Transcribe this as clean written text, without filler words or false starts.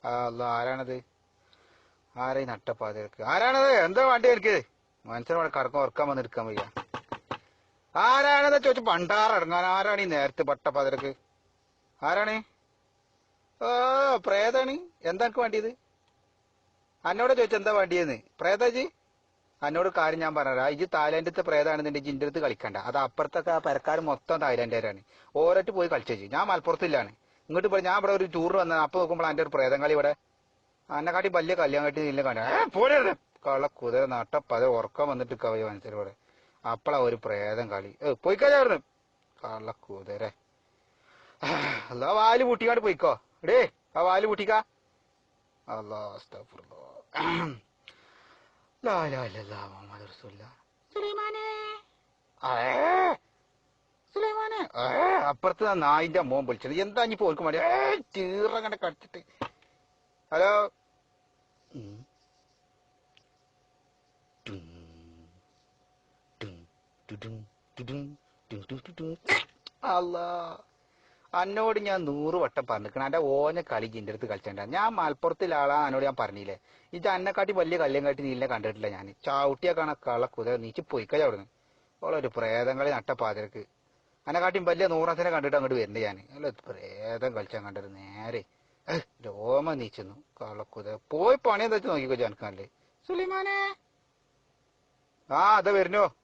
ആ അല്ല ആരാണത്? ആരായി നട്ടപ്പാതിരക്ക്? ആരാണത്? എന്താ വേണ്ടി എനിക്ക്? മനുഷ്യനോട് കടക്കം ഉറക്കാൻ വന്നെടുക്കാൻ വയ്യ. ആരാണെന്ന് ചോദിച്ചു പണ്ടാറടങ്ങാൻ. ആരാണ് ഈ നേരത്തെ പട്ടപ്പാതിരക്ക്? ആരാണ്? ഓ പ്രേതാണ്. എന്താ എനിക്ക് വേണ്ടിയത്? എന്നോട് ചോദിച്ചു എന്താ വേണ്ടിയെന്ന്. പ്രേതാജി എന്നോട് കാര്യം ഞാൻ പറഞ്ഞാ ഇജ് തായ്ലാന്റത്തെ പ്രേതാണെന്നുണ്ടെങ്കിൽ ഇന്റെ അടുത്ത് കളിക്കണ്ട. അത് അപ്പുറത്തൊക്കെ ആ പെരക്കാർ മൊത്തം തായ്ലാന്റുകാരാണ്. ഓരോട്ട് പോയി കളിച്ചേച്ചി. ഞാൻ മലപ്പുറത്തില്ലാണ്. ഇങ്ങോട്ട് പോയി ഞാൻ ഇവിടെ ഒരു ടൂർ വന്ന അപ്പൊ നോക്കുമ്പോൾ എന്റെ ഒരു പ്രേതം കളി ഇവിടെ അന്നെക്കാട്ടി വലിയ കല്യാണം കെട്ടി ഇല്ല കണ്ട പോരരുത് കള കുതിര നട്ടപ്പത ഉറക്കം വന്നിട്ട് കവയ മനസ്സിലൂടെ അപ്പളാ ഒരു പ്രേതം കളി പോയിക്കായിരുന്നു കള്ള കുതിര. അല്ല വാല് പൂട്ടിക്കാണ്ട് പോയിക്കോ. എടേ ആ വാല് പൂട്ടിക്കാ. അല്ലാ സുലൈമാനെ സുലൈമാനെ അപ്പുറത്ത് നായിന്റെ മോൻ വിളിച്ചത് എന്താ ഇനി പോൽക്കും വേണ്ടി ചീറങ്ങടെ കടിച്ചിട്ട്. ഹലോ. അല്ലാ അന്നോട് ഞാൻ 100 വട്ടം പറഞ്ഞിരിക്കണം എന്റെ ഓനെ കളി ജിന്റെ അടുത്ത് കളിച്ചണ്ട. ഞാൻ മലപ്പുറത്തിലെ ആളാ. എന്നോട് ഞാൻ പറഞ്ഞില്ലേ ഇത് അന്നെക്കാട്ടി വലിയ കല്യം കാട്ടി നീലിനെ കണ്ടിട്ടില്ല ഞാൻ. ചവിട്ടിയാ കാണാ കള കുതിര നീച്ച് പൊയ്ക്കളി അവിടുന്ന്. ഓളൊരു പ്രേതം കളി നട്ടപ്പാതിരക്ക് അന്നെക്കാട്ടിയും വലിയ 100 കണ്ടിട്ട് അങ്ങോട്ട് വരുന്നുണ്ട് ഞാൻ. അല്ല പ്രേതം കളിച്ചാൻ കണ്ടത് നേരെ രോമ നീച്ചുന്നു കളക്കുതിര. പോയി പണി എന്താ വെച്ച് നോക്കിക്കോ ജനക്കാനല്ലേ സുലൈമാനെ. ആ അതാ വരുന്നോ.